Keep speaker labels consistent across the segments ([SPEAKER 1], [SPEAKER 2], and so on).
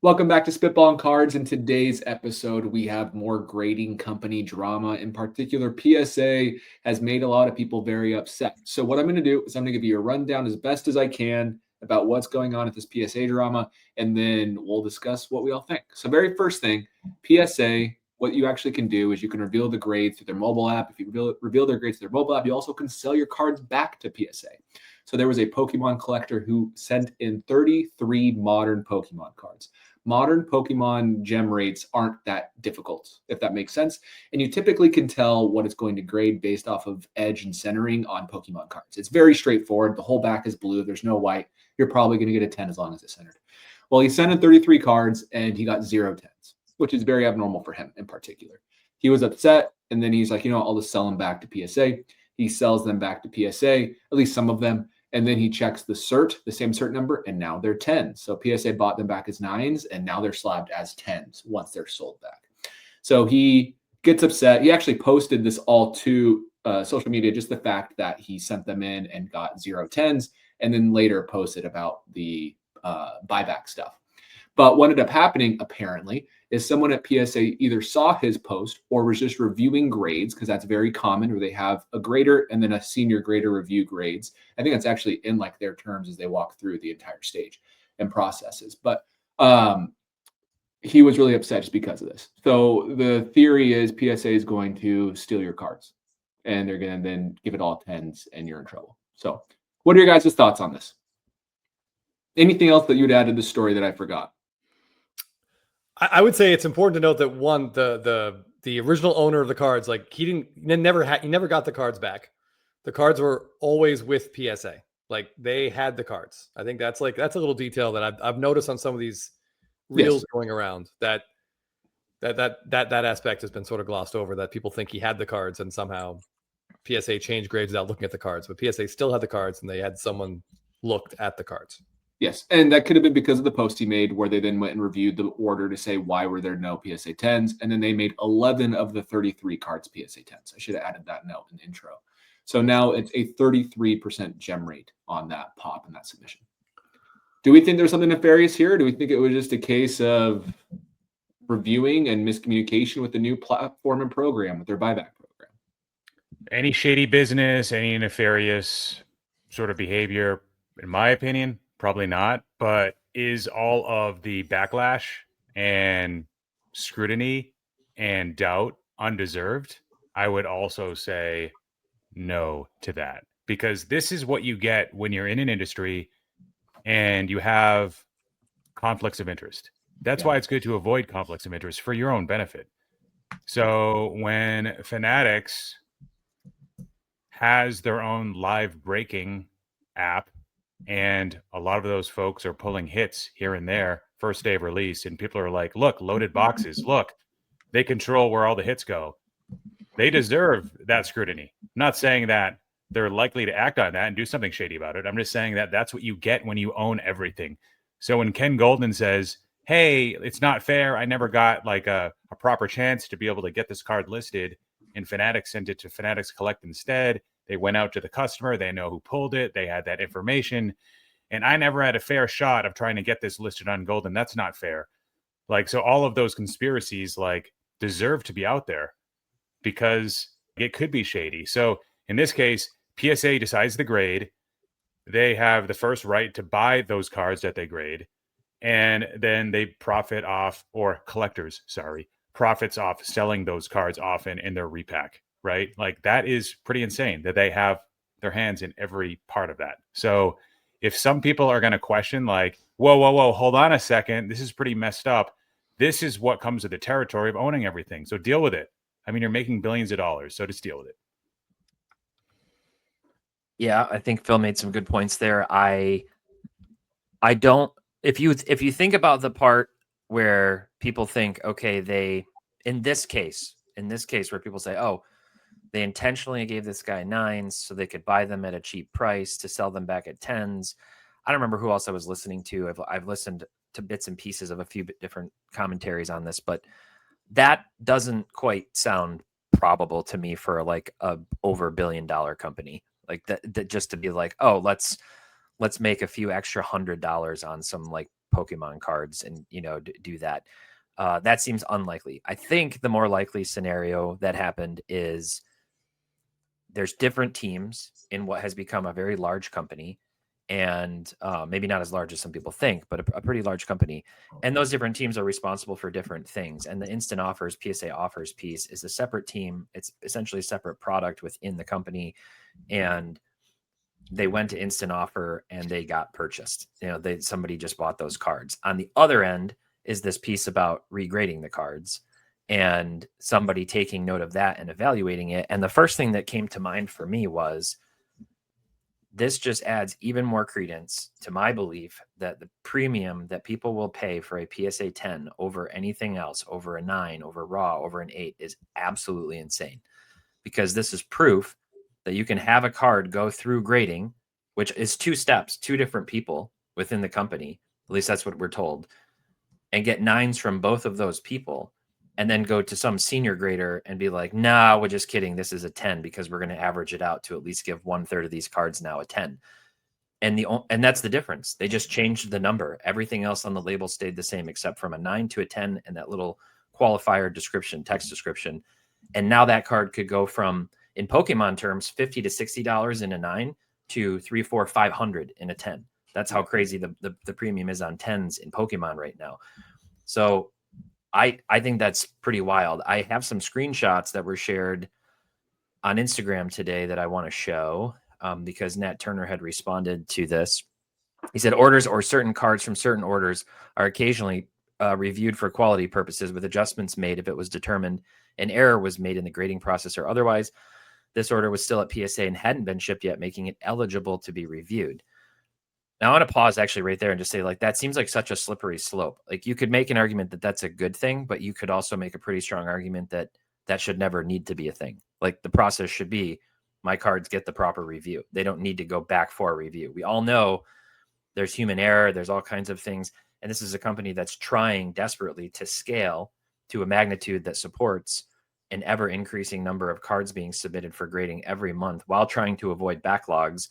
[SPEAKER 1] Welcome back to Spitballin Cards. In today's episode, we have more grading company drama. In particular, PSA has made a lot of people very upset. So what I'm going to do is I'm going to give you a rundown as best as I can about what's going on at this PSA drama, and then we'll discuss what we all think. So very first thing, PSA, what you actually can do is you can reveal the grades through their mobile app. If you reveal their grades through their mobile app, you also can sell your cards back to PSA. So there was a Pokemon collector who sent in 33 modern Pokemon cards. Modern Pokemon gem rates aren't that difficult, if that makes sense. And you typically can tell what it's going to grade based off of edge and centering on Pokemon cards. It's very straightforward. The whole back is blue. There's no white. You're probably going to get a 10 as long as it's centered. Well, he sent in 33 cards and he got 0 10s, which is very abnormal for him in particular. He was upset, and then he's like, I'll just sell them back to PSA. He sells them back to PSA, at least some of them. And then he checks the same cert number, and now they're 10s. So PSA bought them back as 9s, and now they're slabbed as 10s once they're sold back. So he gets upset. He actually posted this all to social media, just the fact that he sent them in and got 0 10s, and then later posted about the buyback stuff. But what ended up happening, apparently, is someone at PSA either saw his post or was just reviewing grades, because that's very common, where they have a grader and then a senior grader review grades. I think that's actually in like their terms as they walk through the entire stage and processes. But he was really upset just because of this. So the theory is PSA is going to steal your cards, and they're going to then give it all 10s, and you're in trouble. So what are your guys' thoughts on this? Anything else that you'd add to the story that I forgot?
[SPEAKER 2] I would say it's important to note that one, the original owner of the cards, like he never got the cards back. The cards were always with PSA. Like they had the cards. I think that's a little detail that I've noticed on some of these reels going around, that aspect has been sort of glossed over, that people think he had the cards and somehow PSA changed grades without looking at the cards, but PSA still had the cards and they had someone looked at the cards. Yes,
[SPEAKER 1] and that could have been because of the post he made, where they then went and reviewed the order to say why were there no PSA 10s, and then they made 11 of the 33 cards PSA 10s. I should have added that note in the intro. So now it's a 33% gem rate on that pop and that submission. Do we think there's something nefarious here? Or do we think it was just a case of reviewing and miscommunication with the new platform and program, with their buyback program?
[SPEAKER 3] Any shady business, any nefarious sort of behavior, in my opinion, probably not. But is all of the backlash and scrutiny and doubt undeserved? I would also say no to that, because this is what you get when you're in an industry and you have conflicts of interest. That's why it's good to avoid conflicts of interest for your own benefit. So when Fanatics has their own live breaking app, and a lot of those folks are pulling hits here and there first day of release, and people are like, look, loaded boxes, look, they control where all the hits go. They deserve that scrutiny. I'm not saying that they're likely to act on that and do something shady about it. I'm just saying that that's what you get when you own everything. So when Ken Golden says, hey, it's not fair, I never got like a proper chance to be able to get this card listed, and Fanatics sent it to Fanatics Collect instead, they went out to the customer, they know who pulled it, they had that information, and I never had a fair shot of trying to get this listed on Golden. That's not fair. Like, so all of those conspiracies like deserve to be out there, because it could be shady. So in this case, PSA decides the grade. They have the first right to buy those cards that they grade, and then they profit off, or collectors, profits off selling those cards often in their repack, right? Like that is pretty insane that they have their hands in every part of that. So if some people are going to question like, whoa, hold on a second, this is pretty messed up. This is what comes with the territory of owning everything. So deal with it. I mean, you're making billions of dollars, so just deal with it.
[SPEAKER 4] Yeah, I think Phil made some good points there. I don't, if you think about the part where people think, okay, they, in this case where people say, oh, they intentionally gave this guy 9s so they could buy them at a cheap price to sell them back at 10s. I don't remember who else I was listening to. I've listened to bits and pieces of a few different commentaries on this, but that doesn't quite sound probable to me for like a over $1 billion company. Like that just to be like, oh, let's make a few extra $100 on some like Pokemon cards and, do that. That seems unlikely. I think the more likely scenario that happened is there's different teams in what has become a very large company, and maybe not as large as some people think, but a pretty large company. And those different teams are responsible for different things. And the instant offers, PSA offers piece is a separate team. It's essentially a separate product within the company. And they went to instant offer and they got purchased. Somebody just bought those cards. On the other end is this piece about regrading the cards and somebody taking note of that and evaluating it. And the first thing that came to mind for me was, this just adds even more credence to my belief that the premium that people will pay for a PSA 10 over anything else, over a 9, over raw, over an 8, is absolutely insane. Because this is proof that you can have a card go through grading, which is 2 steps, 2 different people within the company. At least that's what we're told. And get 9s from both of those people, and then go to some senior grader and be like, nah, we're just kidding. This is a 10 because we're going to average it out to at least give 1/3 of these cards now a 10. And that's the difference. They just changed the number. Everything else on the label stayed the same except from a 9 to a 10 and that little qualifier description, text description. And now that card could go from, in Pokemon terms, $50 to $60 in a 9 to $300, $400, $500 in a 10. That's how crazy the premium is on 10s in Pokemon right now. So I think that's pretty wild. I have some screenshots that were shared on Instagram today that I want to show because Nat Turner had responded to this. He said orders or certain cards from certain orders are occasionally reviewed for quality purposes with adjustments made if it was determined an error was made in the grading process or otherwise. This order was still at PSA and hadn't been shipped yet, making it eligible to be reviewed. Now, I want to pause actually right there and just say, like, that seems like such a slippery slope. Like, you could make an argument that that's a good thing, but you could also make a pretty strong argument that that should never need to be a thing. Like, the process should be, my cards get the proper review. They don't need to go back for a review. We all know there's human error. There's all kinds of things. And this is a company that's trying desperately to scale to a magnitude that supports an ever increasing number of cards being submitted for grading every month while trying to avoid backlogs.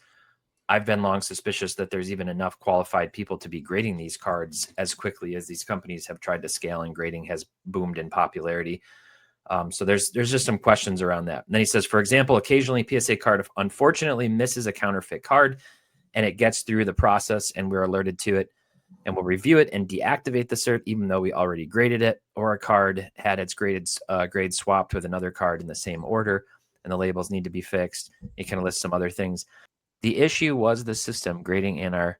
[SPEAKER 4] I've been long suspicious that there's even enough qualified people to be grading these cards as quickly as these companies have tried to scale, and grading has boomed in popularity. So there's just some questions around that. And then he says, for example, occasionally PSA card unfortunately misses a counterfeit card and it gets through the process and we're alerted to it and we'll review it and deactivate the cert even though we already graded it, or a card had its grade swapped with another card in the same order and the labels need to be fixed. It can list some other things. The issue was the system grading in our,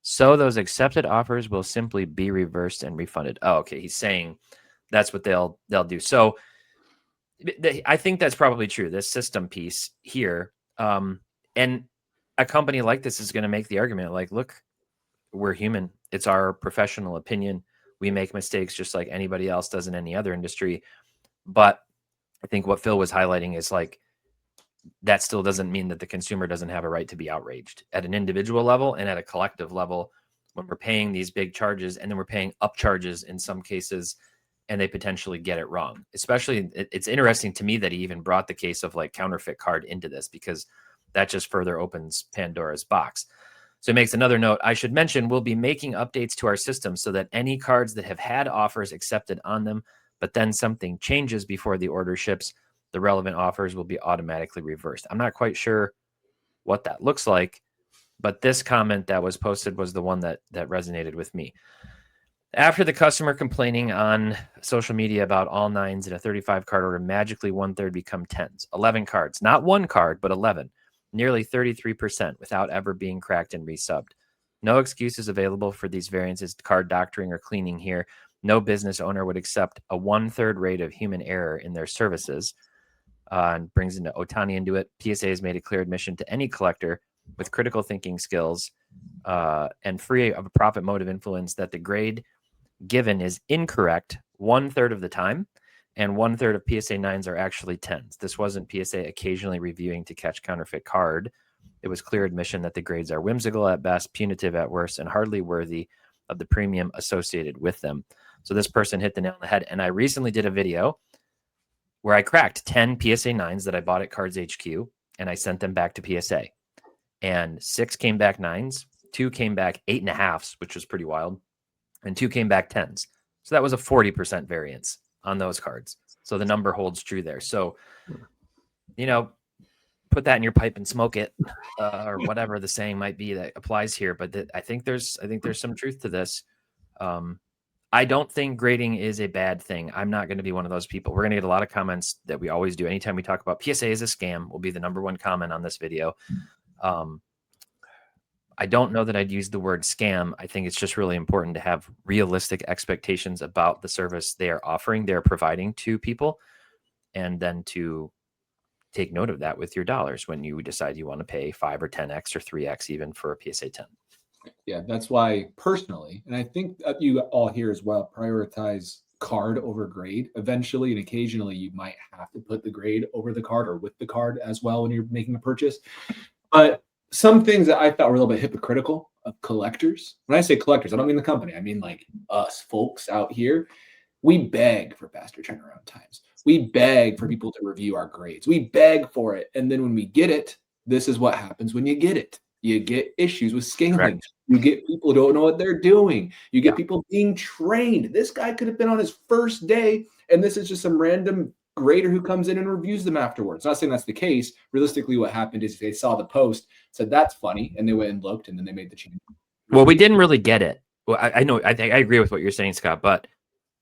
[SPEAKER 4] so those accepted offers will simply be reversed and refunded. Oh, okay. He's saying that's what they'll do. So I think that's probably true. This system piece here, and a company like this is going to make the argument like, look, we're human. It's our professional opinion. We make mistakes just like anybody else does in any other industry. But I think what Phil was highlighting is like, that still doesn't mean that the consumer doesn't have a right to be outraged at an individual level and at a collective level when we're paying these big charges and then we're paying up charges in some cases and they potentially get it wrong. Especially, it's interesting to me that he even brought the case of like counterfeit card into this because that just further opens Pandora's box. So he makes another note. I should mention, we'll be making updates to our system so that any cards that have had offers accepted on them, but then something changes before the order ships, the relevant offers will be automatically reversed. I'm not quite sure what that looks like, but this comment that was posted was the one that resonated with me. After the customer complaining on social media about all 9s in a 35 card order, magically 1/3 become 10s, 11 cards, not 1 card, but 11, nearly 33% without ever being cracked and resubbed. No excuses available for these variances, card doctoring or cleaning here. No business owner would accept a 1/3 rate of human error in their services. And brings into Otani into it. PSA has made a clear admission to any collector with critical thinking skills and free of a profit motive influence that the grade given is incorrect 1/3 of the time, and 1/3 of PSA 9s are actually 10s. This wasn't PSA occasionally reviewing to catch counterfeit card. It was clear admission that the grades are whimsical at best, punitive at worst, and hardly worthy of the premium associated with them. So this person hit the nail on the head. And I recently did a video where I cracked 10 PSA 9s that I bought at Cards HQ, and I sent them back to PSA. And 6 came back 9s, 2 came back 8.5s, which was pretty wild. and 2 came back 10s. So that was a 40% variance on those cards. So the number holds true there. So, you know, put that in your pipe and smoke it, or whatever the saying might be that applies here. But I think there's some truth to this. I don't think grading is a bad thing. I'm not going to be one of those people. We're going to get a lot of comments that we always do. Anytime we talk about PSA is a scam, will be the #1 comment on this video. I don't know that I'd use the word scam. I think it's just really important to have realistic expectations about the service they are offering, they're providing to people, and then to take note of that with your dollars when you decide you want to pay 5 or 10x or 3x even for a PSA 10.
[SPEAKER 1] Yeah, that's why personally, and I think you all here as well, prioritize card over grade. Eventually and occasionally you might have to put the grade over the card or with the card as well when you're making a purchase. But some things that I thought were a little bit hypocritical of collectors. When I say collectors, I don't mean the company. I mean like us folks out here. We beg for faster turnaround times. We beg for people to review our grades. We beg for it. And then when we get it, this is what happens when you get it. You get issues with scaling.
[SPEAKER 4] Correct.
[SPEAKER 1] You get people who don't know what they're doing. You get people being trained. This guy could have been on his first day, and this is just some random grader who comes in and reviews them afterwards. Not saying that's the case. Realistically, what happened is they saw the post, said that's funny, and they went and looked, and then they made the change.
[SPEAKER 4] Well, we didn't really get it. Well, I know. I agree with what you're saying, Scott, but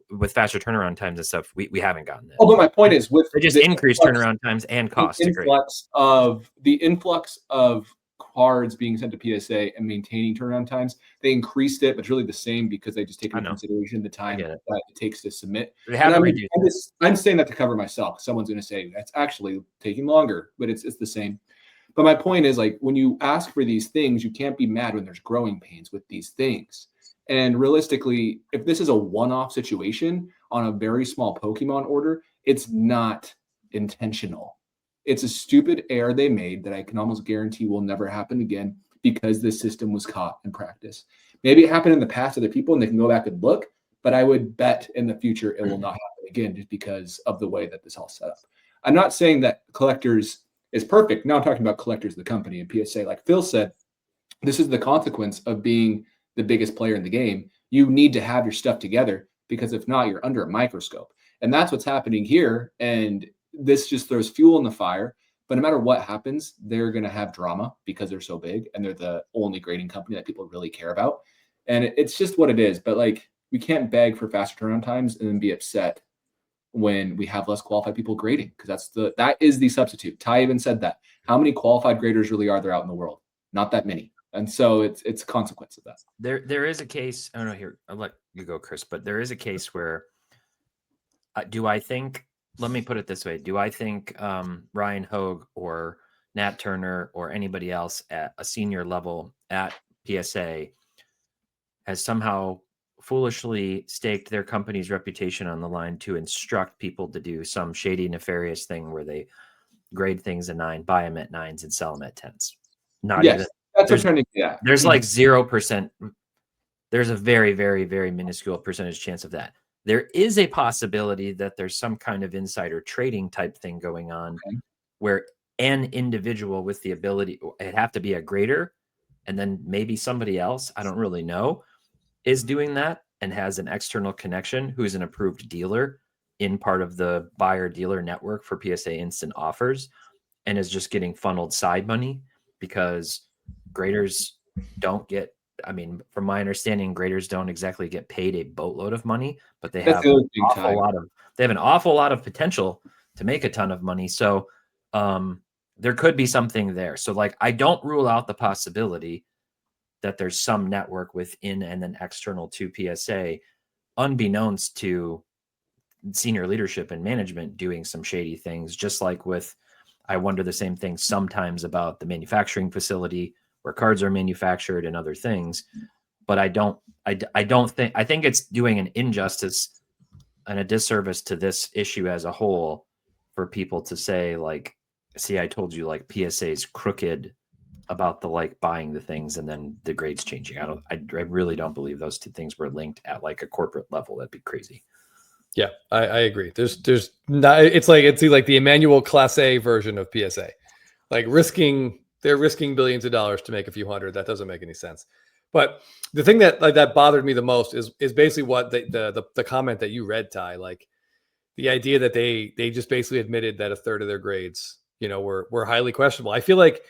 [SPEAKER 4] with faster turnaround times and stuff, we haven't gotten it.
[SPEAKER 1] Oh, but my point is with
[SPEAKER 4] they just increased turnaround times and cost.
[SPEAKER 1] The influx of cards being sent to PSA and maintaining turnaround times, they increased it, but it's really the same because they just take into consideration the time that it takes to submit.
[SPEAKER 4] They haven't reduced.
[SPEAKER 1] I'm saying that to cover myself. Someone's going to say that's actually taking longer, but it's the same. But my point is, like, when you ask for these things, you can't be mad when there's growing pains with these things. And realistically, if this is a one-off situation on a very small Pokemon order, it's not intentional. It's a stupid error they made that I can almost guarantee will never happen again because this system was caught in practice. Maybe it happened in the past to other people and they can go back and look, but I would bet in the future it will not happen again just because of the way that this all set up. I'm not saying that collectors is perfect. Now I'm talking about collectors, the company, and PSA. Like Phil said, this is the consequence of being the biggest player in the game. You need to have your stuff together because if not, you're under a microscope. And that's what's happening here. And this just throws fuel in the fire. But no matter what happens, they're going to have drama because they're so big and they're the only grading company that people really care about. And it's just what it is. But like, we can't beg for faster turnaround times and then be upset when we have less qualified people grading, because that is the substitute. Ty even said that. How many qualified graders really are there out in the world? Not that many. And so it's a consequence of that.
[SPEAKER 4] There is a case. I don't know here. I'll let you go, Chris. But there is a case where do I think? Let me put it this way. Do I think Ryan Hogue or Nat Turner or anybody else at a senior level at PSA has somehow foolishly staked their company's reputation on the line to instruct people to do some shady, nefarious thing where they grade things a 9, buy them at 9s, and sell them at 10s? Not
[SPEAKER 1] yes,
[SPEAKER 4] even.
[SPEAKER 1] That's what I'm trying to get at.
[SPEAKER 4] There's like 0%. There's a very, very, very minuscule percentage chance of that. There is a possibility that there's some kind of insider trading type thing going on where an individual with the ability, it'd have to be a grader, and then maybe somebody else, I don't really know, is doing that and has an external connection who's an approved dealer in part of the buyer dealer network for PSA instant offers and is just getting funneled side money because graders don't get, I mean, from my understanding, graders don't exactly get paid a boatload of money, but they have an awful lot of potential to make a ton of money. So there could be something there. So like, I don't rule out the possibility that there's some network within and then external to PSA, unbeknownst to senior leadership and management, doing some shady things, just like with, I wonder the same thing sometimes about the manufacturing facility where cards are manufactured and other things. But I think it's doing an injustice and a disservice to this issue as a whole for people to say like, see, I told you like PSA's crooked about the like buying the things and then the grades changing. I really don't believe those two things were linked at like a corporate level. That'd be crazy.
[SPEAKER 2] Yeah, I agree. There's not, it's like the Emmanuel Class A version of PSA, like they're risking billions of dollars to make a few hundred. That doesn't make any sense. But the thing that that bothered me the most is basically what the comment that you read, Ty, like the idea that they just basically admitted that a third of their grades, were highly questionable. I feel like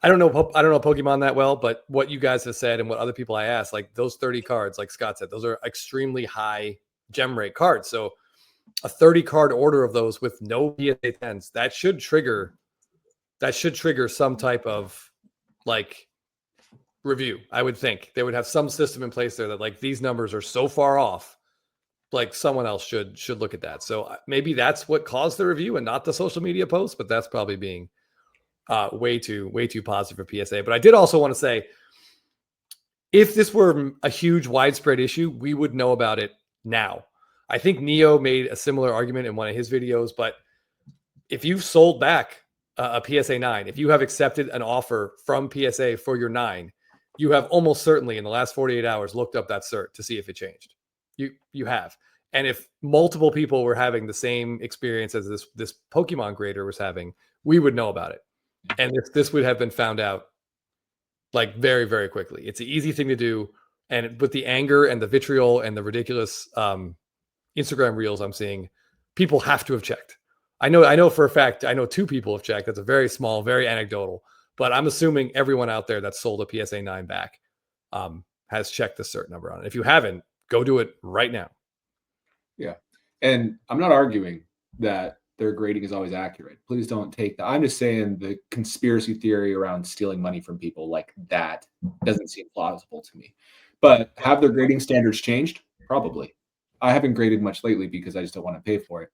[SPEAKER 2] I don't know Pokemon that well, but what you guys have said and what other people I asked, like those 30 cards, like Scott said, those are extremely high gem rate cards. So a 30 card order of those with no PSA 10s, that should trigger some type of like review. I would think they would have some system in place there that like these numbers are so far off, like someone else should look at that. So maybe that's what caused the review and not the social media post, but that's probably being way too positive for PSA. But I did also want to say, if this were a huge widespread issue, we would know about it now. I think Neo made a similar argument in one of his videos, but if you've sold back a PSA 9, if you have accepted an offer from PSA for your 9, you have almost certainly in the last 48 hours looked up that cert to see if it changed. You have. And if multiple people were having the same experience as this Pokemon grader was having, we would know about it. And this would have been found out like very, very quickly. It's an easy thing to do. And with the anger and the vitriol and the ridiculous Instagram reels I'm seeing, people have to have checked. I know for a fact, I know 2 people have checked. That's a very small, very anecdotal, but I'm assuming everyone out there that sold a PSA 9 back has checked the cert number on it. If you haven't, go do it right now.
[SPEAKER 1] Yeah. And I'm not arguing that their grading is always accurate. Please don't take that. I'm just saying the conspiracy theory around stealing money from people like that doesn't seem plausible to me. But have their grading standards changed? Probably. I haven't graded much lately because I just don't want to pay for it.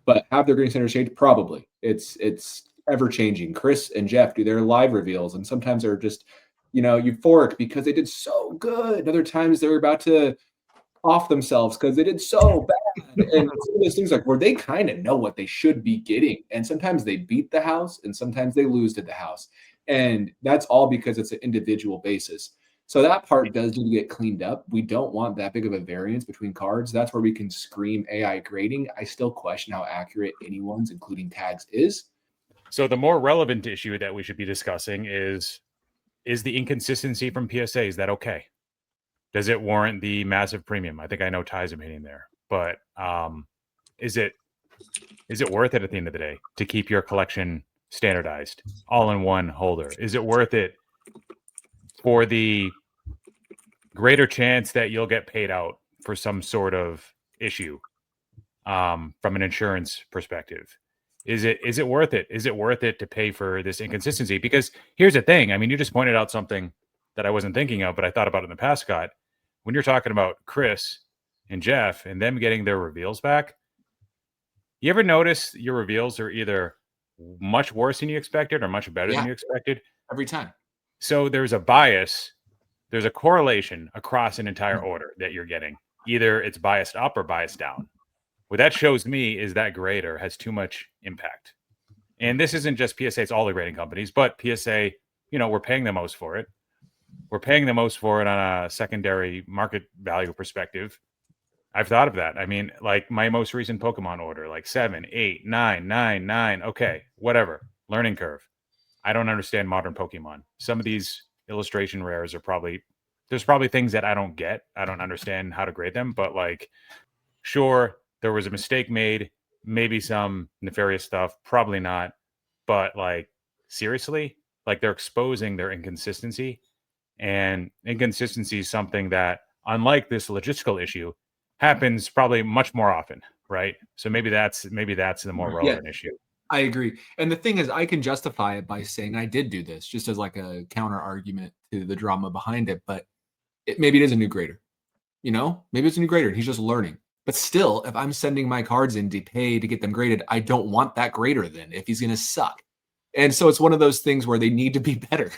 [SPEAKER 1] But have their grading standards changed? Probably. It's ever changing. Chris and Jeff do their live reveals, and sometimes they're just, euphoric because they did so good. Other times they're about to off themselves because they did so bad. And some of those things like where they kind of know what they should be getting. And sometimes they beat the house and sometimes they lose to the house. And that's all because it's an individual basis. So that part does need to get cleaned up. We don't want that big of a variance between cards. That's where we can scream AI grading. I still question how accurate anyone's, including tags, is.
[SPEAKER 3] So the more relevant issue that we should be discussing is the inconsistency from PSA. Is that okay? Does it warrant the massive premium? I think I know Ty's opinion there, but is it worth it at the end of the day to keep your collection standardized, all in one holder? Is it worth it for the greater chance that you'll get paid out for some sort of issue from an insurance perspective? Is it worth it? Is it worth it to pay for this inconsistency? Because here's the thing. I mean, you just pointed out something that I wasn't thinking of, but I thought about it in the past, Scott. When you're talking about Chris and Jeff and them getting their reveals back, you ever notice your reveals are either much worse than you expected or much better than you expected?
[SPEAKER 1] Every time.
[SPEAKER 3] So there's a bias. There's a correlation across an entire order that you're getting. Either it's biased up or biased down. What that shows me is that grader has too much impact. And this isn't just PSA, it's all the grading companies, but PSA, we're paying the most for it. We're paying the most for it on a secondary market value perspective. I've thought of that. I mean, like my most recent Pokemon order, like 7, 8, 9, 9, 9. Okay, whatever. Learning curve. I don't understand modern Pokemon. Some of these illustration rares there's probably things that I don't get. I don't understand how to grade them, but like, sure, there was a mistake made, maybe some nefarious stuff, probably not. But like, seriously, like they're exposing their inconsistency. And inconsistency is something that, unlike this logistical issue, happens probably much more often, right? So maybe that's the more relevant issue.
[SPEAKER 1] I agree. And the thing is, I can justify it by saying I did do this just as like a counter argument to the drama behind it. But maybe it is a new grader, maybe it's a new grader and he's just learning. But still, if I'm sending my cards in to pay to get them graded, I don't want that grader then if he's going to suck. And so it's one of those things where they need to be better.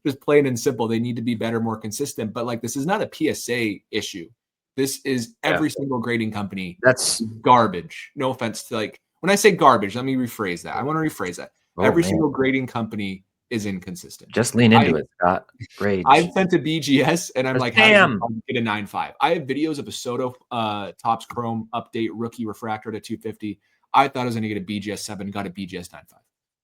[SPEAKER 1] Just plain and simple. They need to be better, more consistent. But like, this is not a PSA issue. This is every single grading company.
[SPEAKER 4] That's
[SPEAKER 1] garbage. No offense to like, when I say garbage, let me rephrase that. I want to rephrase that. Every single grading company is inconsistent.
[SPEAKER 4] Just lean into it, Scott. Rage.
[SPEAKER 1] I've sent to BGS and I'm like,
[SPEAKER 4] damn,
[SPEAKER 1] get a 9.5. I have videos of a Soto Topps Chrome update rookie refractor to 250. I thought I was going to get a BGS 7, got a BGS 9.5.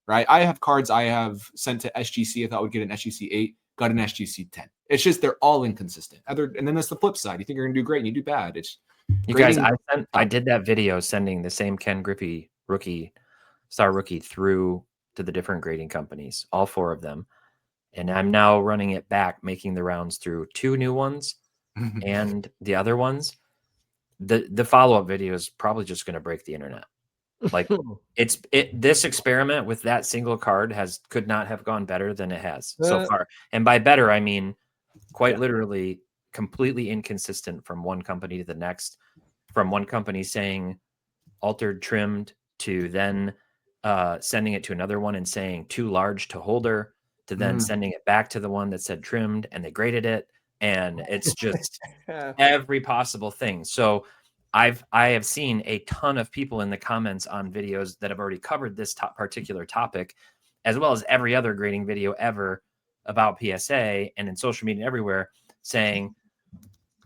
[SPEAKER 1] Right? I have cards I have sent to SGC. I thought would get an SGC 8. got an SGC 10. It's just they're all inconsistent. And then that's the flip side. You think you're gonna do great and you do bad. It's
[SPEAKER 4] You guys, I did that video sending the same Ken Griffey star rookie through to the different grading companies, all 4 of them. And I'm now running it back, making the rounds through 2 new ones and the other ones. The follow-up video is probably just going to break the internet. Like this experiment with that single card could not have gone better than it has so far. And by better, I mean quite literally completely inconsistent from one company to the next, from one company saying altered trimmed to then sending it to another one and saying too large to holder, to then sending it back to the one that said trimmed, and they graded it. And it's just every possible thing. So I have seen a ton of people in the comments on videos that have already covered this particular topic, as well as every other grading video ever about PSA, and in social media everywhere, saying,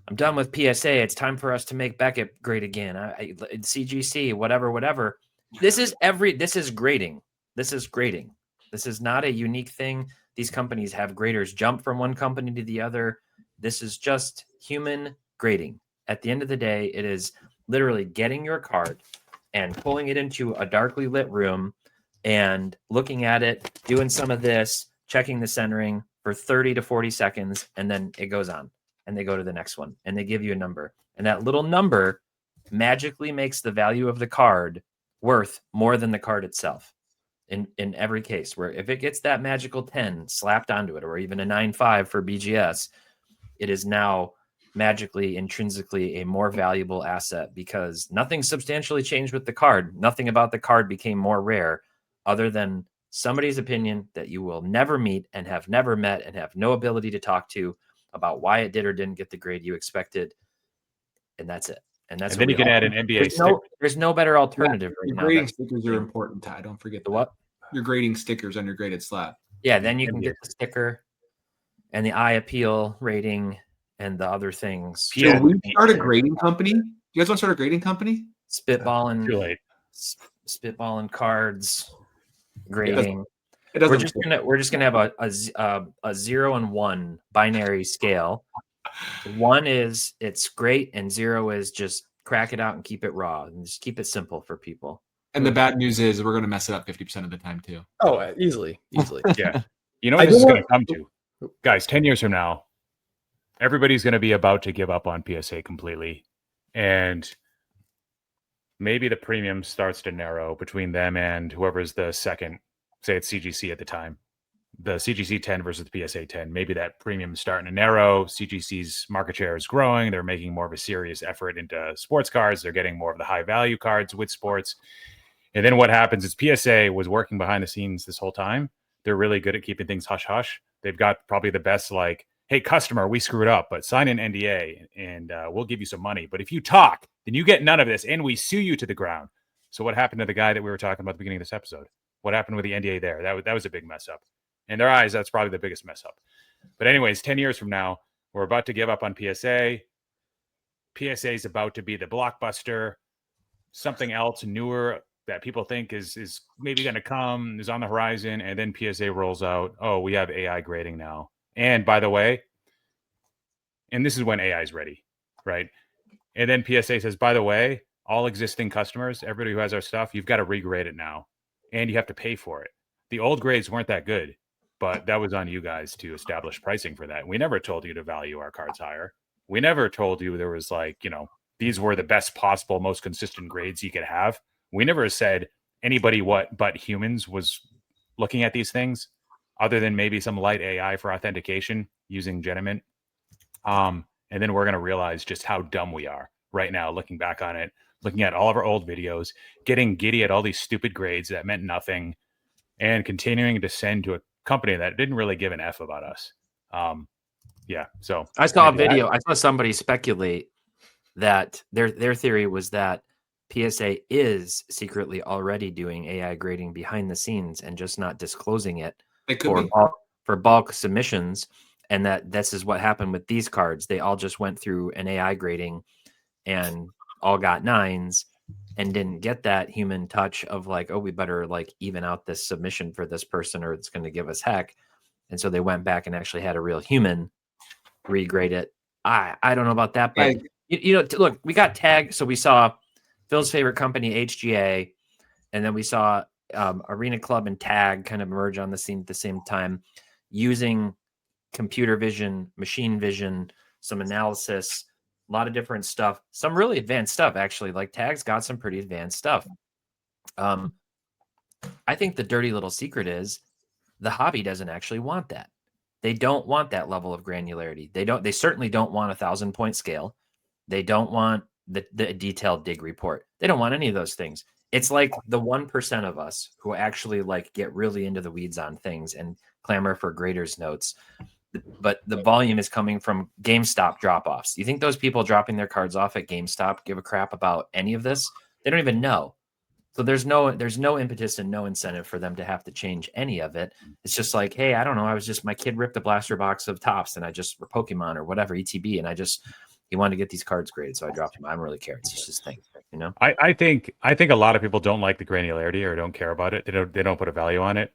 [SPEAKER 4] I'm done with PSA. It's time for us to make Beckett great again. CGC, whatever. This is grading. This is grading. This is not a unique thing. These companies have graders jump from one company to the other. This is just human grading. At the end of the day, it is literally getting your card and pulling it into a darkly lit room and looking at it, doing some of this, checking the centering for 30 to 40 seconds, and then it goes on. And they go to the next one, and they give you a number. And that little number magically makes the value of the card worth more than the card itself. In every case, where if it gets that magical 10 slapped onto it, or even a 9.5 for BGS, it is now magically, intrinsically a more valuable asset, because nothing substantially changed with the card. Nothing about the card became more rare, other than somebody's opinion that you will never meet and have never met and have no ability to talk to about why it did or didn't get the grade you expected. And that's it. And
[SPEAKER 3] then you can add an NBA
[SPEAKER 4] sticker. There's no better alternative right now.
[SPEAKER 1] Grading stickers are important, Ty. Don't forget
[SPEAKER 4] the what?
[SPEAKER 1] Your grading stickers on your graded slab.
[SPEAKER 4] Yeah, then you can get the sticker and the eye appeal rating and the other things.
[SPEAKER 1] Should we start a grading company? You guys want to start a grading company?
[SPEAKER 4] Spitballing.
[SPEAKER 3] Too late.
[SPEAKER 4] Spitballing cards, grading. We're just gonna have a 0 and 1 binary scale. 1 is it's great, and 0 is just crack it out and keep it raw, and just keep it simple for people.
[SPEAKER 1] And the bad news is we're going to mess it up 50% of the time too.
[SPEAKER 2] Oh, easily.
[SPEAKER 3] Yeah. You know what this is going to come to? Guys, 10 years from now, everybody's going to be about to give up on PSA completely. And maybe the premium starts to narrow between them and whoever's the second, say it's CGC at the time. The CGC 10 versus the PSA 10. Maybe that premium is starting to narrow. CGC's market share is growing. They're making more of a serious effort into sports cards. They're getting more of the high value cards with sports. And then what happens is PSA was working behind the scenes this whole time. They're really good at keeping things hush-hush. They've got probably the best, like, hey, customer, we screwed up, but sign an NDA and we'll give you some money. But if you talk, then you get none of this and we sue you to the ground. So what happened to the guy that we were talking about at the beginning of this episode? What happened with the NDA there? That was a big mess up. In their eyes, that's probably the biggest mess up. But anyways, 10 years from now, we're about to give up on PSA. PSA is about to be the blockbuster. Something else newer that people think is maybe going to come, is on the horizon, and then PSA rolls out, oh, we have AI grading now. And by the way, and this is when AI is ready, right? And then PSA says, by the way, all existing customers, everybody who has our stuff, you've got to regrade it now, and you have to pay for it. The old grades weren't that good, but that was on you guys to establish pricing for that. We never told you to value our cards higher. We never told you there was like, these were the best possible, most consistent grades you could have. We never said anybody but humans was looking at these things, other than maybe some light AI for authentication using Geniment. And then we're going to realize just how dumb we are right now, looking back on it, looking at all of our old videos, getting giddy at all these stupid grades that meant nothing, and continuing to send to a company that didn't really give an F about us. So
[SPEAKER 4] I saw a video. I saw somebody speculate that their theory was that PSA is secretly already doing AI grading behind the scenes and just not disclosing it for bulk submissions. And that this is what happened with these cards. They all just went through an AI grading and all got 9s and didn't get that human touch of like, oh, we better like even out this submission for this person or it's going to give us heck. And so they went back and actually had a real human regrade it. I don't know about that, but look, we got Tag. So we saw Phil's favorite company, HGA, and then we saw Arena Club and Tag kind of emerge on the scene at the same time, using computer vision, machine vision, some analysis, a lot of different stuff, some really advanced stuff, actually. Like Tag's got some pretty advanced stuff. I think the dirty little secret is the hobby doesn't actually want that. They don't want that level of granularity. They certainly don't want 1,000-point scale. They don't want the detailed dig report. They don't want any of those things. It's like the 1% of us who actually like get really into the weeds on things and clamor for graders notes. But the volume is coming from GameStop drop-offs. You think those people dropping their cards off at GameStop give a crap about any of this? They don't even know. So there's no impetus and no incentive for them to have to change any of it. It's just like, hey, I don't know. My kid ripped a blaster box of Tops and or Pokemon or whatever, ETB. And he wanted to get these cards graded. So I dropped him. I don't really care. It's just his thing, you know?
[SPEAKER 3] I think a lot of people don't like the granularity or don't care about it. They don't put a value on it.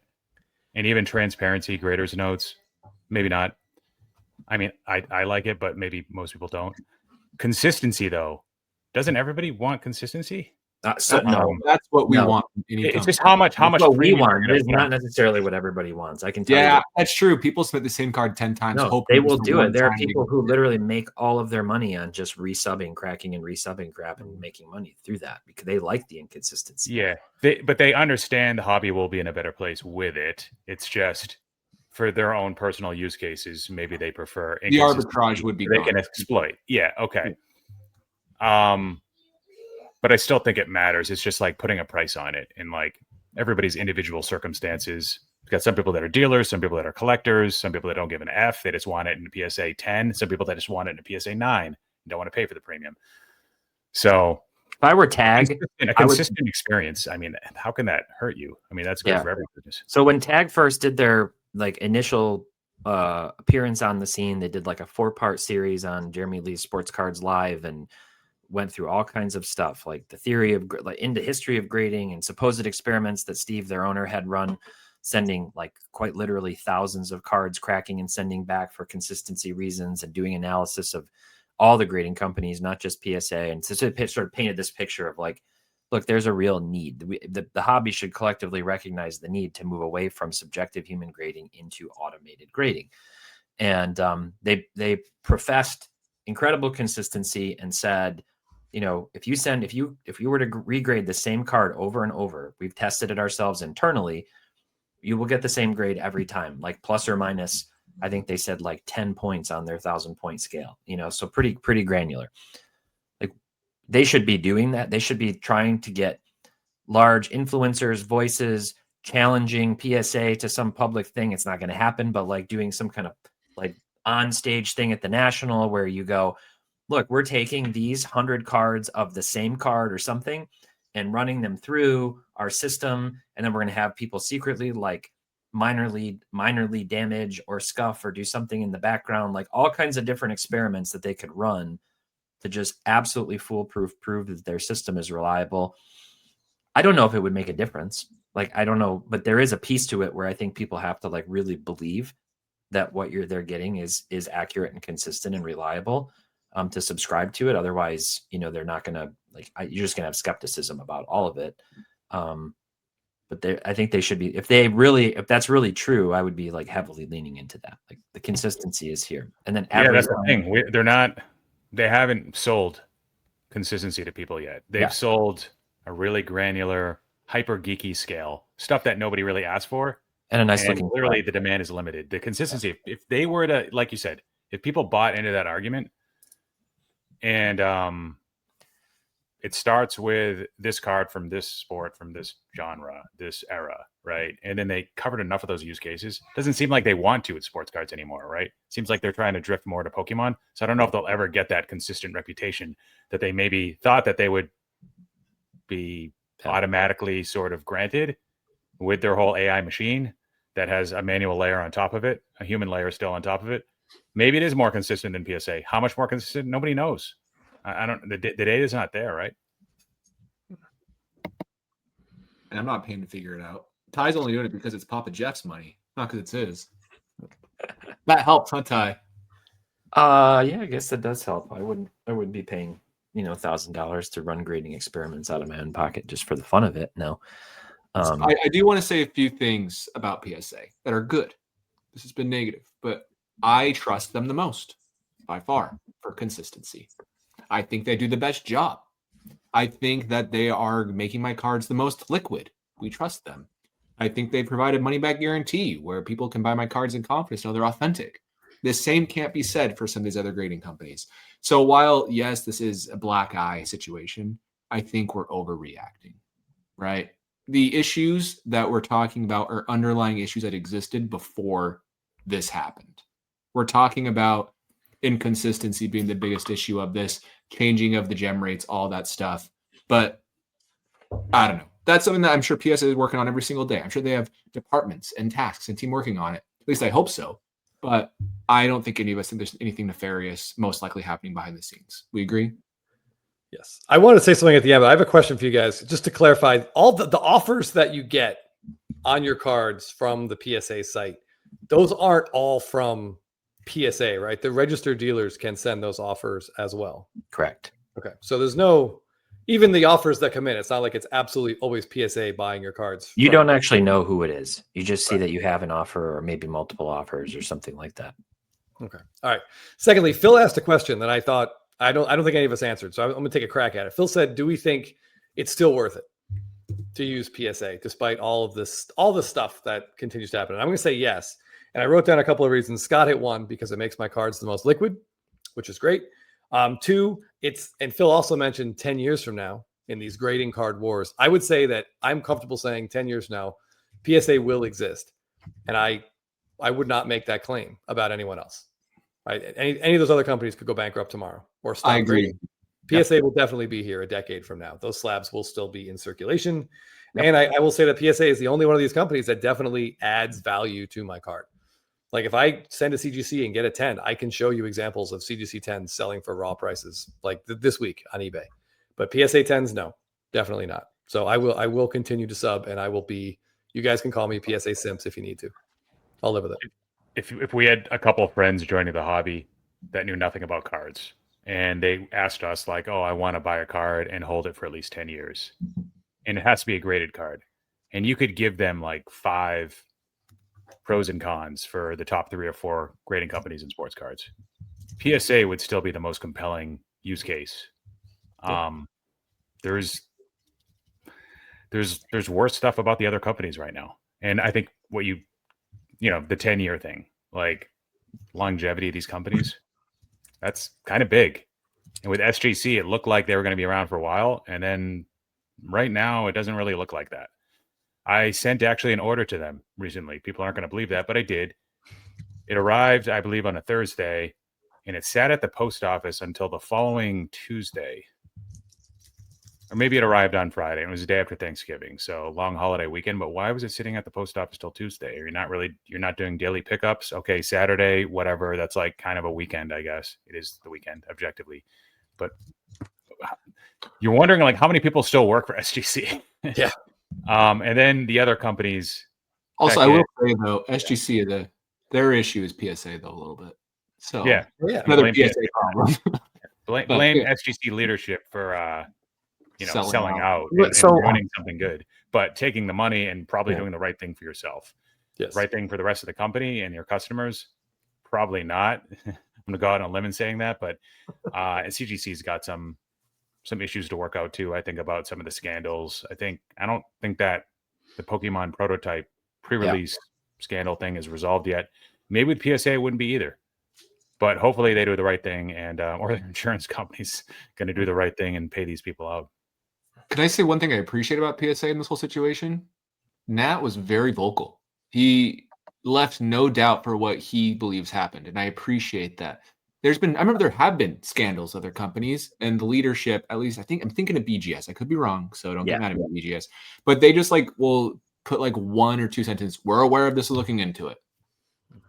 [SPEAKER 3] And even transparency, graders notes, maybe not. I mean, I like it, but maybe most people don't. Consistency, though. Doesn't everybody want consistency?
[SPEAKER 4] No,
[SPEAKER 1] that's what we want.
[SPEAKER 3] It's just how much
[SPEAKER 4] what we
[SPEAKER 3] premium
[SPEAKER 4] want. It's not necessarily what everybody wants. I can tell you.
[SPEAKER 1] Yeah, that's true. People submit the same card 10 times.
[SPEAKER 4] No, they will do it. There are people who literally make all of their money on just resubbing, cracking, and resubbing crap and making money through that because they like the inconsistency.
[SPEAKER 3] Yeah, but they understand the hobby will be in a better place with it. It's just for their own personal use cases, maybe they prefer
[SPEAKER 1] the arbitrage would be
[SPEAKER 3] they can exploit. Yeah, okay. But I still think it matters. It's just like putting a price on it and like everybody's individual circumstances. You've got some people that are dealers, some people that are collectors, some people that don't give an F. They just want it in a PSA 10. Some people that just want it in a PSA 9 and don't want to pay for the premium. So
[SPEAKER 4] if I were Tag,
[SPEAKER 3] a consistent experience, I mean, how can that hurt you? I mean, that's good for every business.
[SPEAKER 4] So when Tag first did their like initial appearance on the scene, they did like a 4-part series on Jeremy Lee's Sports Cards Live and went through all kinds of stuff, like the theory of like into history of grading and supposed experiments that Steve, their owner, had run, sending like quite literally thousands of cards cracking and sending back for consistency reasons and doing analysis of all the grading companies, not just PSA. And so it sort of painted this picture of like, look, there's a real need. The hobby should collectively recognize the need to move away from subjective human grading into automated grading. And they professed incredible consistency and said, you know, if you were to regrade the same card over and over, we've tested it ourselves internally, you will get the same grade every time, like plus or minus, I think they said like 10 points on their 1,000-point scale, you know, so pretty granular. Like they should be doing that. They should be trying to get large influencers' voices, challenging PSA to some public thing. It's not going to happen, but like doing some kind of like on stage thing at the National where you go, look, we're taking these 100 cards of the same card or something and running them through our system. And then we're going to have people secretly like minorly damage or scuff or do something in the background, like all kinds of different experiments that they could run to just absolutely foolproof prove that their system is reliable. I don't know if it would make a difference. Like, I don't know, but there is a piece to it where I think people have to like really believe that what they're getting is accurate and consistent and reliable. To subscribe to it. Otherwise, you know, they're not going to like, you're just going to have skepticism about all of it. But I think they should be, if that's really true, I would be like heavily leaning into that. Like the consistency is here. And then
[SPEAKER 3] that's the thing. They haven't sold consistency to people yet. They've sold a really granular, hyper geeky scale, stuff that nobody really asked for.
[SPEAKER 4] And a nice looking.
[SPEAKER 3] Clearly the demand is limited. The consistency, if they were to, like you said, if people bought into that argument, and it starts with this card from this sport, from this genre, this era, right? And then they covered enough of those use cases. Doesn't seem like they want to with sports cards anymore, right? Seems like they're trying to drift more to Pokemon. So I don't know if they'll ever get that consistent reputation that they maybe thought that they would be automatically sort of granted with their whole AI machine that has a manual layer on top of it, a human layer still on top of it. Maybe it is more consistent than PSA. How much more consistent? Nobody knows. I don't. The data is not there, right?
[SPEAKER 1] And I'm not paying to figure it out. Ty's only doing it because it's Papa Jeff's money, not because it's his. That helps, huh, Ty?
[SPEAKER 4] Yeah, I guess that does help. I wouldn't be paying, $1,000 to run grading experiments out of my own pocket just for the fun of it. No.
[SPEAKER 1] I do want to say a few things about PSA that are good. This has been negative, but I trust them the most by far for consistency. I think they do the best job. I think that they are making my cards the most liquid. We trust them. I think they provided money back guarantee where people can buy my cards in confidence, know they're authentic. The same can't be said for some of these other grading companies. So while, yes, this is a black eye situation, I think we're overreacting, right? The issues that we're talking about are underlying issues that existed before this happened. We're talking about inconsistency being the biggest issue of this, changing of the gem rates, all that stuff. But I don't know. That's something that I'm sure PSA is working on every single day. I'm sure they have departments and tasks and team working on it. At least I hope so. But I don't think any of us think there's anything nefarious most likely happening behind the scenes. We agree?
[SPEAKER 2] Yes. I want to say something at the end, but I have a question for you guys. Just to clarify, all the offers that you get on your cards from the PSA site, those aren't all from PSA, right? The registered dealers can send those offers as well.
[SPEAKER 4] Correct.
[SPEAKER 2] Okay. So there's no, even the offers that come in, it's not like it's absolutely always PSA buying your cards.
[SPEAKER 4] You don't actually know who it is. You just see that you have an offer or maybe multiple offers or something like that.
[SPEAKER 2] Okay. All right. Secondly, Phil asked a question that I thought I don't think any of us answered. So I'm going to take a crack at it. Phil said, do we think it's still worth it to use PSA despite all the stuff that continues to happen? And I'm going to say yes. And I wrote down a couple of reasons. Scott hit one because it makes my cards the most liquid, which is great. Two, and Phil also mentioned 10 years from now in these grading card wars. I would say that I'm comfortable saying 10 years from now, PSA will exist. And I would not make that claim about anyone else. Right? Any of those other companies could go bankrupt tomorrow or stop.
[SPEAKER 1] I agree.
[SPEAKER 2] PSA will definitely be here a decade from now. Those slabs will still be in circulation. Yep. And I will say that PSA is the only one of these companies that definitely adds value to my card. Like if I send a CGC and get a 10, I can show you examples of CGC 10s selling for raw prices like this week on eBay. But PSA 10s, no, definitely not. So I will continue to sub, and you guys can call me PSA Simps if you need to. I'll live with it.
[SPEAKER 3] If we had a couple of friends joining the hobby that knew nothing about cards, and they asked us like, oh, I want to buy a card and hold it for at least 10 years, and it has to be a graded card, and you could give them like 5 pros and cons for the top 3 or 4 grading companies in sports cards, PSA would still be the most compelling use case. There's worse stuff about the other companies right now. And I think what the 10-year thing, like longevity of these companies, that's kind of big. And with SJC, it looked like they were going to be around for a while. And then right now, it doesn't really look like that. I sent actually an order to them recently. People aren't going to believe that, but I did. It arrived, I believe, on a Thursday, and it sat at the post office until the following Tuesday. Or maybe it arrived on Friday, and it was the day after Thanksgiving, so long holiday weekend. But why was it sitting at the post office till Tuesday? You're not doing daily pickups? Okay, Saturday, whatever. That's like kind of a weekend, I guess. It is the weekend, objectively. But you're wondering, like, how many people still work for SGC?
[SPEAKER 2] Yeah.
[SPEAKER 3] And then the other companies.
[SPEAKER 1] Also, I will say, though, SGC, their issue is PSA, though, a little bit. So,
[SPEAKER 2] yeah.
[SPEAKER 1] Another PSA problem.
[SPEAKER 3] Blame SGC leadership for selling out and ruining something good, but taking the money and probably doing the right thing for yourself.
[SPEAKER 2] Yes.
[SPEAKER 3] Right thing for the rest of the company and your customers, probably not. I'm gonna go out on a limb and saying that, but CGC's got some issues to work out too. I think about some of the scandals. I don't think that the Pokemon prototype pre-release scandal thing is resolved yet. Maybe with PSA it wouldn't be either. But hopefully they do the right thing, and or the insurance company's going to do the right thing and pay these people out.
[SPEAKER 1] Can I say one thing I appreciate about PSA in this whole situation? Nat was very vocal. He left no doubt for what he believes happened, and I appreciate that. I remember there have been scandals with other companies, and the leadership, at least I'm thinking of BGS. I could be wrong, so don't get mad at me, BGS. But they just will put like 1 or 2 sentences. We're aware of this, looking into it.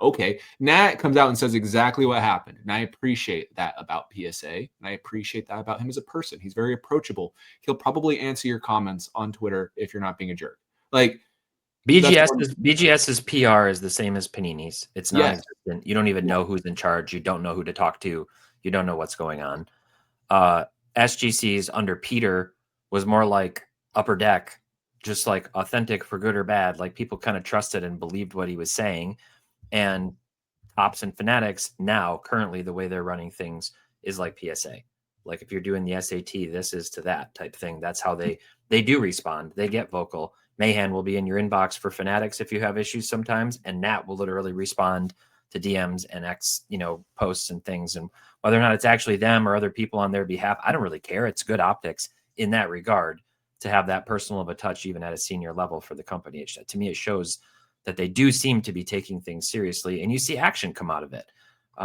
[SPEAKER 1] Okay, Nat comes out and says exactly what happened, and I appreciate that about PSA, and I appreciate that about him as a person. He's very approachable. He'll probably answer your comments on Twitter if you're not being a jerk. Like,
[SPEAKER 4] BGS's PR is the same as Panini's. It's non-existent. You don't even know who's in charge. You don't know who to talk to. You don't know what's going on. SGC's under Peter was more like Upper Deck, just like authentic for good or bad. Like people kind of trusted and believed what he was saying. And Topps and Fanatics now, currently, the way they're running things is like PSA. Like if you're doing the SAT, this is to that type thing. That's how they do respond. They get vocal. Mayhan will be in your inbox for Fanatics if you have issues sometimes, and Nat will literally respond to DMs and posts and things. And whether or not it's actually them or other people on their behalf, I don't really care. It's good optics in that regard to have that personal of a touch, even at a senior level for the company. To me, it shows that they do seem to be taking things seriously, and you see action come out of it.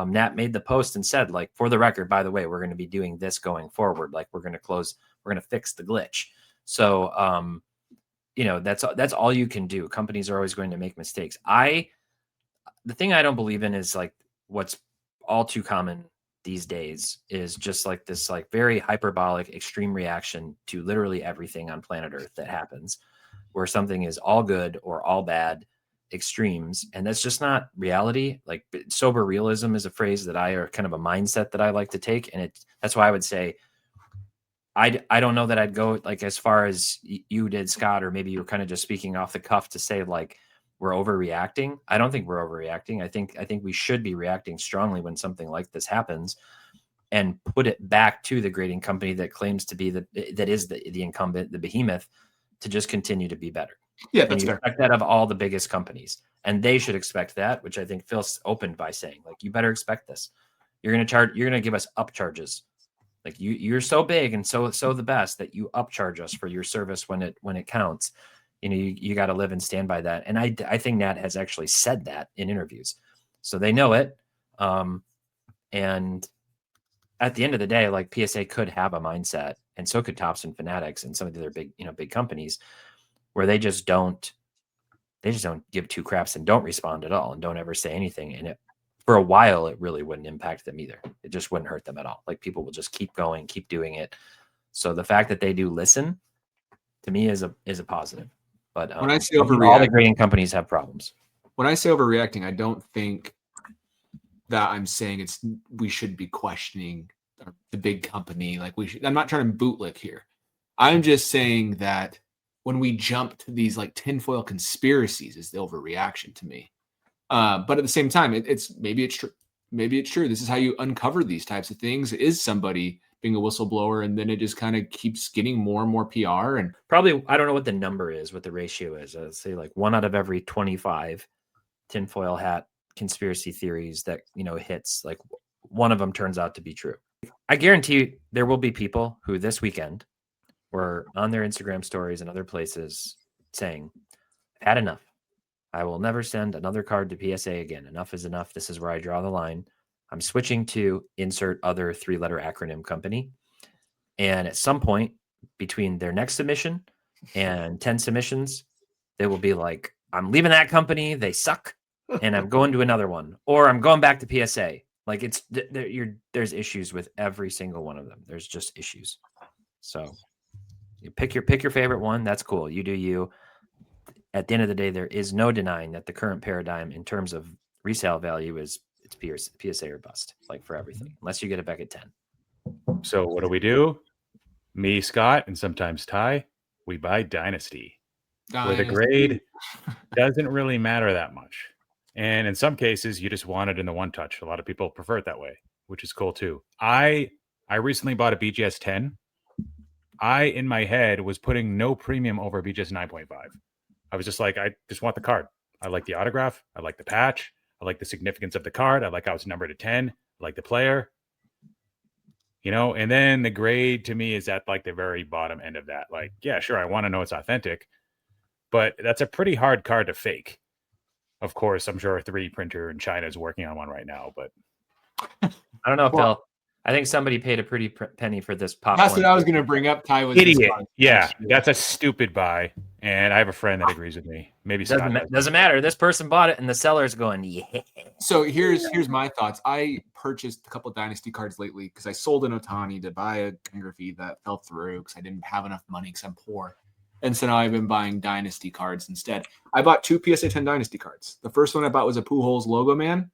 [SPEAKER 4] Nat made the post and said, like, for the record, by the way, we're going to be doing this going forward. Like, we're going to fix the glitch. So, that's all you can do. Companies are always going to make mistakes. The thing I don't believe in is like what's all too common these days is just like this, like very hyperbolic, extreme reaction to literally everything on planet Earth that happens, where something is all good or all bad, extremes. And that's just not reality. Like sober realism is a phrase that or kind of a mindset that I like to take. And that's why I would say, I don't know that I'd go like as far as you did, Scott, or maybe you were kind of just speaking off the cuff to say like we're overreacting. I don't think we're overreacting. I think we should be reacting strongly when something like this happens, and put it back to the grading company that claims to be the incumbent, the behemoth, to just continue to be better.
[SPEAKER 1] Yeah,
[SPEAKER 4] and
[SPEAKER 1] that's
[SPEAKER 4] you
[SPEAKER 1] fair.
[SPEAKER 4] expect that of all the biggest Companies, and they should expect that, which I think Phil opened by saying, like, you better expect this. You're going to give us up charges. Like you're so big and so the best that you upcharge us for your service when it counts. You got to live and stand by that. And I think Nat has actually said that in interviews, so they know it. And at the end of the day, like PSA could have a mindset, and so could Topps and Fanatics and some of the other big companies, where they just don't give two craps and don't respond at all and don't ever say anything. And for a while, it really wouldn't impact them either. It just wouldn't hurt them at all. Like people will just keep going, keep doing it. So the fact that they do listen, to me, is a positive. But
[SPEAKER 1] when I say
[SPEAKER 4] all the grading companies have problems.
[SPEAKER 1] When I say overreacting, I don't think that I'm saying we should be questioning the big company. Like I'm not trying to bootlick here. I'm just saying that when we jump to these like tinfoil conspiracies is the overreaction to me. But at the same time, maybe it's true. Maybe it's true. This is how you uncover these types of things. It is somebody being a whistleblower, and then it just kind of keeps getting more and more PR. And
[SPEAKER 4] probably, I don't know what the number is, what the ratio is. I'd say like 1 out of every 25 tinfoil hat conspiracy theories that hits, like one of them turns out to be true. I guarantee there will be people who this weekend were on their Instagram stories and other places saying, "I've had enough. I will never send another card to PSA again. Enough is enough. This is where I draw the line. I'm switching to insert other 3-letter acronym company." And at some point between their next submission and 10 submissions, they will be like, "I'm leaving that company. They suck. And I'm going to another one, or I'm going back to PSA." Like there's issues with every single one of them. There's just issues. So you pick your favorite one. That's cool. You do you. At the end of the day, there is no denying that the current paradigm in terms of resale value it's PSA or bust, like for everything, unless you get it back at 10.
[SPEAKER 3] So what do? Me, Scott, and sometimes Ty, we buy Dynasty, where the grade doesn't really matter that much. And in some cases, you just want it in the one touch. A lot of people prefer it that way, which is cool too. I recently bought a BGS 10. In my head, was putting no premium over BGS 9.5. I was just like, I just want the card. I like the autograph. I like the patch. I like the significance of the card. I like how it's numbered to 10. I like the player. And then the grade to me is at like the very bottom end of that. Like, yeah, sure, I want to know it's authentic, but that's a pretty hard card to fake. Of course, I'm sure a 3D printer in China is working on one right now, but
[SPEAKER 4] I don't know, Phil. I think somebody paid a pretty penny for this popcorn.
[SPEAKER 1] That's what I was going to bring up. Ty was
[SPEAKER 3] idiot. Yeah, that's a stupid buy, and I have a friend that agrees with me. Maybe
[SPEAKER 4] doesn't matter. This person bought it, and the seller's going, yeah.
[SPEAKER 1] So here's my thoughts. I purchased a couple of Dynasty cards lately because I sold an Otani to buy a Ken Griffey that fell through because I didn't have enough money because I'm poor. And so now I've been buying Dynasty cards instead. I bought 2 PSA 10 Dynasty cards. The first one I bought was a Pujols logo man.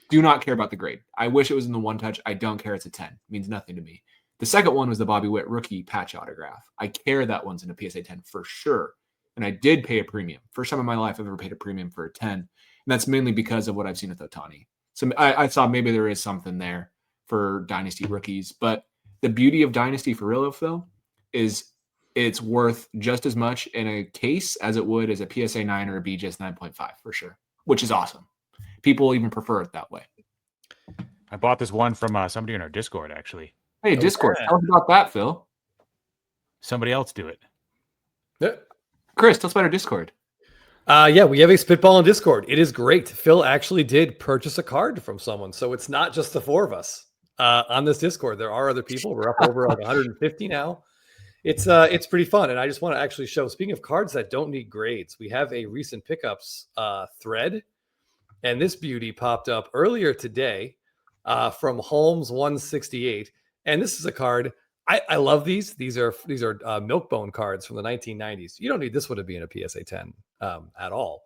[SPEAKER 1] Do not care about the grade. I wish it was in the one touch. I don't care. It's a 10. It means nothing to me. The second one was the Bobby Witt rookie patch autograph. I care that one's in a PSA 10 for sure. And I did pay a premium. First time in my life I've ever paid a premium for a 10. And that's mainly because of what I've seen with Ohtani. So I thought maybe there is something there for Dynasty rookies. But the beauty of Dynasty for real, though, is it's worth just as much in a case as it would as a PSA 9 or a BGS 9.5 for sure, which is awesome. People even prefer it that way.
[SPEAKER 3] I bought this one from somebody in our Discord, actually.
[SPEAKER 1] Hey, Discord, tell us about that, Phil.
[SPEAKER 3] Somebody else do it.
[SPEAKER 2] Yeah.
[SPEAKER 1] Chris, tell us about our Discord.
[SPEAKER 2] Yeah, we have a Spitballin Discord. It is great. Phil actually did purchase a card from someone, so it's not just the 4 of us on this Discord. There are other people. We're up over like 150 now. It's pretty fun, and I just want to actually show. Speaking of cards that don't need grades, we have a recent pickups thread, and this beauty popped up earlier today from Holmes 168, and this is a card. I love these. These are Milkbone cards from the 1990s. You don't need this one to be in a PSA 10 at all,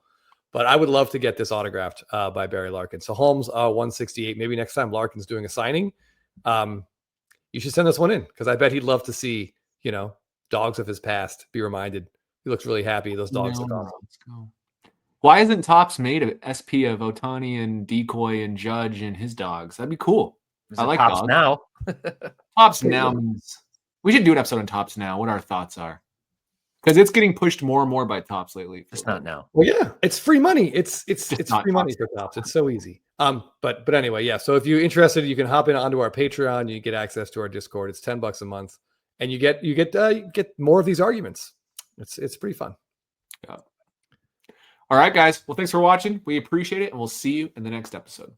[SPEAKER 2] but I would love to get this autographed by Barry Larkin. So Holmes 168. Maybe next time Larkin's doing a signing, you should send this one in because I bet he'd love to see dogs of his past be reminded. He looks really happy. Those dogs look awesome.
[SPEAKER 1] Let's go. Why isn't Topps made an SP of Ohtani and Decoy and Judge and his dogs? That'd be cool. I like
[SPEAKER 4] Topps
[SPEAKER 1] dogs.
[SPEAKER 4] now.
[SPEAKER 1] Topps now means we should do an episode on Topps now. What our thoughts are, because it's getting pushed more and more by Topps lately.
[SPEAKER 4] It's not now.
[SPEAKER 2] Well, yeah, it's free money. It's
[SPEAKER 1] not
[SPEAKER 2] free money for Topps. It's so easy. But anyway, yeah. So if you're interested, you can hop in onto our Patreon. You get access to our Discord. It's $10 a month, and you get more of these arguments. It's pretty fun.
[SPEAKER 1] Yeah. All right, guys. Well, thanks for watching. We appreciate it, and we'll see you in the next episode.